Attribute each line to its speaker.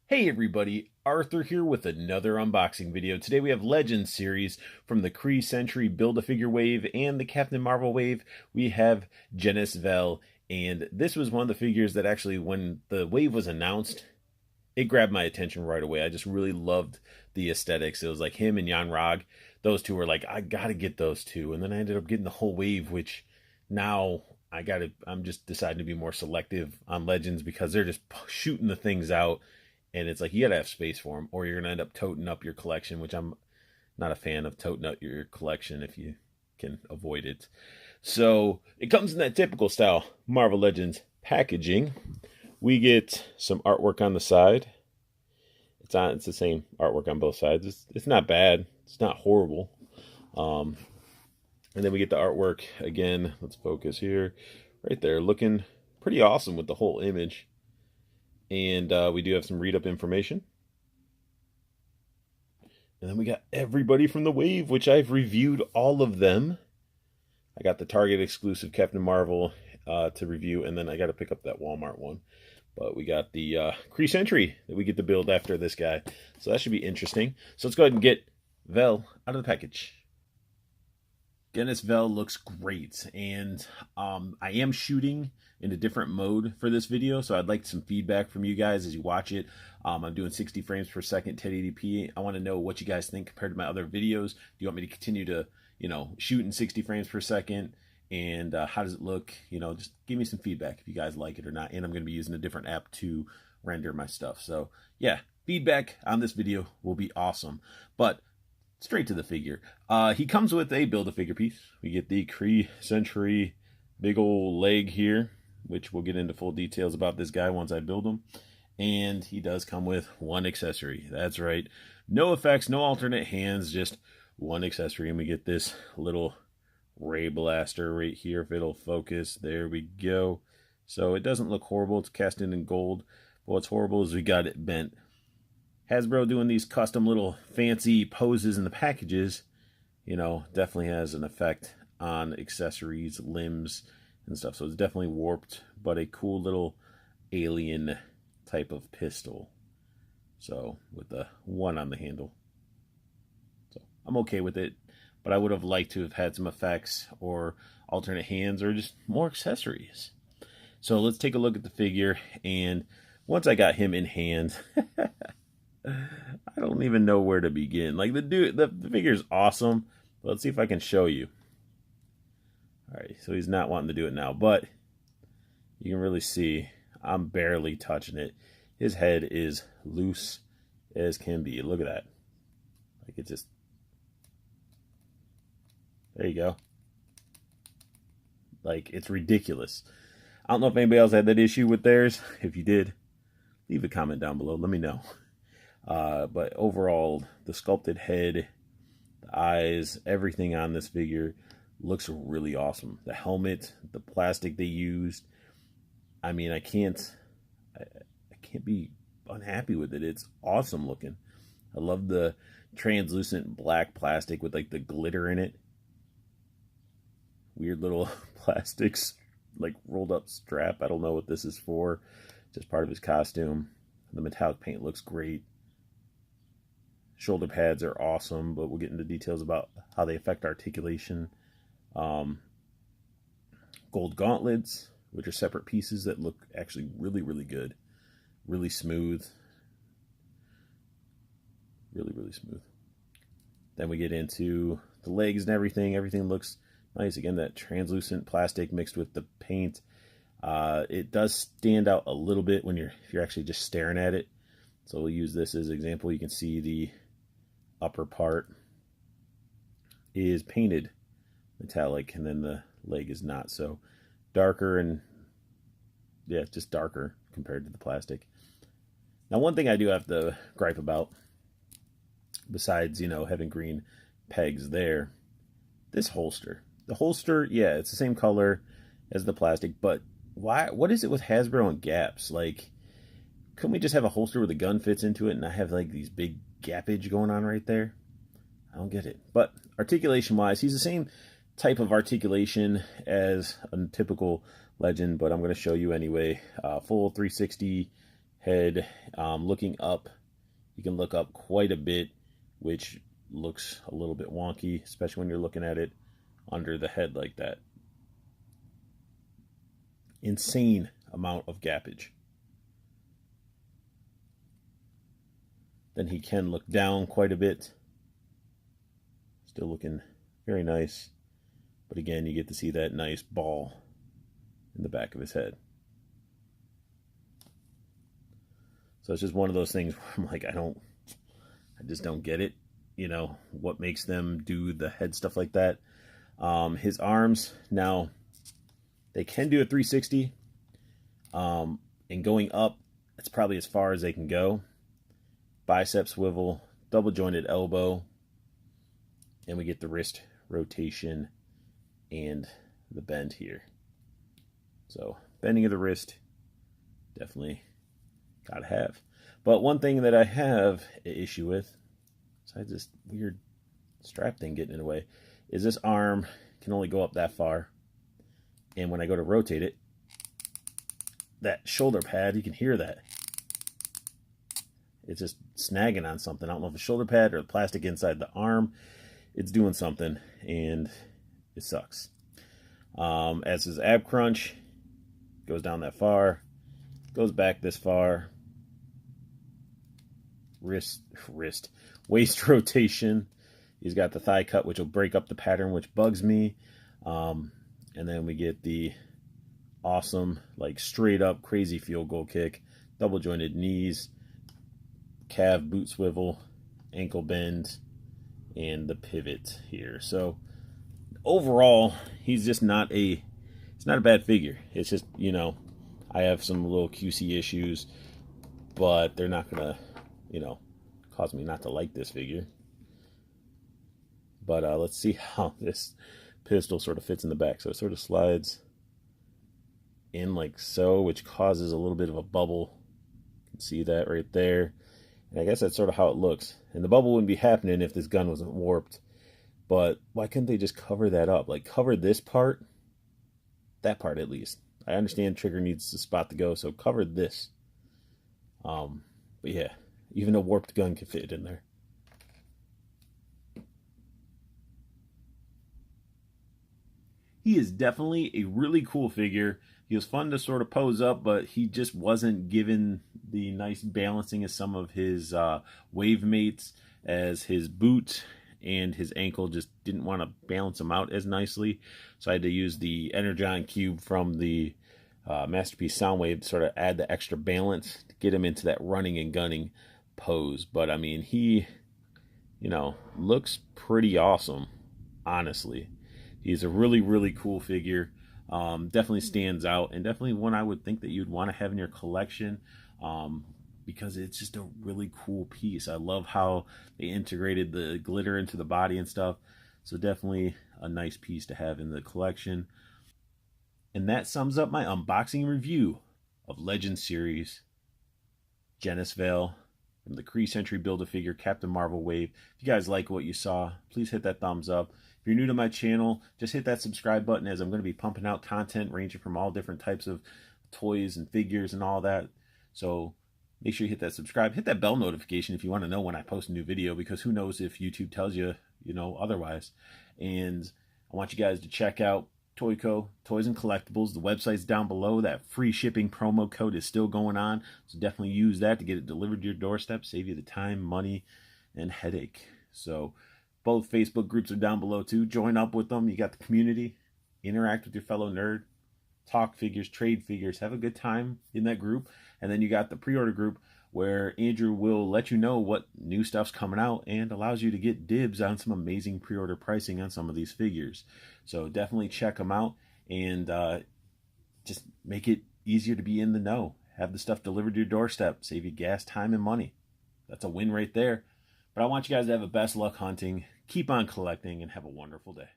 Speaker 1: Hey everybody, Arthur here with another unboxing video. Today we have Legends series from the Kree Sentry Build-A-Figure wave and the Captain Marvel wave. We have Genis Vell, and this was one of the figures that actually, when the wave was announced, it grabbed my attention right away. I just really loved the aesthetics. It was like him and Jan Rog. Those two were like, I gotta get those two. And then I ended up getting the whole wave, which now I'm just deciding to be more selective on Legends because they're just shooting the things out. And it's like, you gotta have space for them, or you're gonna end up toting up your collection, which I'm not a fan of toting up your collection if you can avoid it. So it comes in that typical style Marvel Legends packaging. We get some artwork on the side. It's the same artwork on both sides. It's not bad. It's not horrible. And then we get the artwork again. Let's focus here, right there, looking pretty awesome with the whole image. And we do have some read-up information. And then we got everybody from the wave, which I've reviewed all of them. I got the Target exclusive Captain Marvel to review, and then I got to pick up that Walmart one. But we got the Kree Sentry that we get to build after this guy. So that should be interesting. So let's go ahead and get Vell out of the package. Genis Vell looks great, and I am shooting in a different mode for this video, so I'd like some feedback from you guys as you watch it. I'm doing 60 frames per second, 1080p. I want to know what you guys think compared to my other videos. Do you want me to continue to, shoot in 60 frames per second? And how does it look? Just give me some feedback if you guys like it or not. And I'm going to be using a different app to render my stuff. So yeah, feedback on this video will be awesome. But straight to the figure. He comes with a Build-A-Figure piece. We get the Kree Sentry big old leg here, which we'll get into full details about this guy once I build him. And he does come with one accessory. That's right. No effects, no alternate hands, just one accessory. And we get this little ray blaster right here, if it'll focus. There we go. So it doesn't look horrible. It's cast in gold. But what's horrible is we got it bent. Hasbro doing these custom little fancy poses in the packages, definitely has an effect on accessories, limbs, and stuff. So it's definitely warped, but a cool little alien type of pistol. So with the one on the handle. So I'm okay with it, but I would have liked to have had some effects or alternate hands or just more accessories. So let's take a look at the figure, and once I got him in hand, I don't even know where to begin. Like the figure's awesome. Let's see if I can show you. All right, so he's not wanting to do it now, but you can really see I'm barely touching it. His head is loose as can be. Look at that. Like it just, there you go. Like, it's ridiculous. I don't know if anybody else had that issue with theirs. If you did, leave a comment down below. Let me know. But overall, the sculpted head, the eyes, everything on this figure looks really awesome. The helmet, the plastic they used. I mean, I can't be unhappy with it. It's awesome looking. I love the translucent black plastic with like the glitter in it. Weird little plastics, like rolled up strap. I don't know what this is for. Just part of his costume. The metallic paint looks great. Shoulder pads are awesome, but we'll get into details about how they affect articulation. Gold gauntlets, which are separate pieces that look actually really, really good. Really smooth. Really, really smooth. Then we get into the legs and everything. Everything looks nice. Again, that translucent plastic mixed with the paint. It does stand out a little bit when if you're actually just staring at it. So we'll use this as an example. You can see the upper part is painted metallic, and then the leg is not. So darker, and yeah, just darker compared to the plastic. Now, one thing I do have to gripe about, besides, having green pegs there, this holster. The holster, yeah, it's the same color as the plastic, but what is it with Hasbro and gaps? Like, couldn't we just have a holster where the gun fits into it and not have like these big gappage going on right there? I don't get it. But articulation wise, he's the same type of articulation as a typical Legend, but I'm going to show you anyway. Full 360 head. Looking up, you can look up quite a bit, which looks a little bit wonky, especially when you're looking at it under the head like that. Insane amount of gappage. Then he can look down quite a bit. Still looking very nice. But again, you get to see that nice ball in the back of his head. So it's just one of those things where I'm like, I just don't get it. You know, what makes them do the head stuff like that. His arms, now, they can do a 360. And going up, it's probably as far as they can go. Bicep swivel, double jointed elbow. And we get the wrist rotation and the bend here. So bending of the wrist, definitely gotta have. But one thing that I have an issue with, besides this weird strap thing getting in the way, is this arm can only go up that far. And when I go to rotate it, that shoulder pad, you can hear that. It's just snagging on something. I don't know if it's shoulder pad or the plastic inside the arm. It's doing something, and it sucks. As his ab crunch, goes down that far, goes back this far. Waist rotation. He's got the thigh cut, which will break up the pattern, which bugs me. And then we get the awesome, like straight up crazy field goal kick, double jointed knees, calf boot swivel, ankle bend, and the pivot here. So overall, he's just not a bad figure. It's just, you know, I have some little QC issues, but they're not gonna, you know, cause me not to like this figure. But let's see how this pistol sort of fits in the back. So it sort of slides in like so, which causes a little bit of a bubble. You can see that right there. And I guess that's sort of how it looks. And the bubble wouldn't be happening if this gun wasn't warped. But why couldn't they just cover that up? Like, cover this part, that part at least. I understand trigger needs a spot to go, so cover this. But yeah, even a warped gun can fit in there. He is definitely a really cool figure. He was fun to sort of pose up, but he just wasn't given the nice balancing as some of his wave mates, as his boot and his ankle just didn't want to balance him out as nicely. So I had to use the Energon Cube from the Masterpiece Soundwave to sort of add the extra balance to get him into that running and gunning pose. But I mean, he, you know, looks pretty awesome, honestly. He's a really, really cool figure. Definitely stands out, and definitely one I would think that you'd want to have in your collection, because it's just a really cool piece. I love how they integrated the glitter into the body and stuff. So definitely a nice piece to have in the collection. And that sums up my unboxing review of Legend Series Genis Vell from the Kree Sentry Build-A-Figure Captain Marvel Wave. If you guys like what you saw, please hit that thumbs up. If you're new to my channel, just hit that subscribe button, as I'm going to be pumping out content ranging from all different types of toys and figures and all that. So make sure you hit that subscribe. Hit that bell notification if you want to know when I post a new video, because who knows if YouTube tells you, you know, otherwise. And I want you guys to check out Toyco Toys and Collectibles. The website's down below. That free shipping promo code is still going on, so definitely use that to get it delivered to your doorstep. Save you the time, money, and headache. So both Facebook groups are down below too. Join up with them. You got the community. Interact with your fellow nerd. Talk figures, trade figures. Have a good time in that group. And then you got the pre-order group, where Andrew will let you know what new stuff's coming out and allows you to get dibs on some amazing pre-order pricing on some of these figures. So definitely check them out, and just make it easier to be in the know. Have the stuff delivered to your doorstep. Save you gas, time, and money. That's a win right there. But I want you guys to have a best luck hunting. Keep on collecting, and have a wonderful day.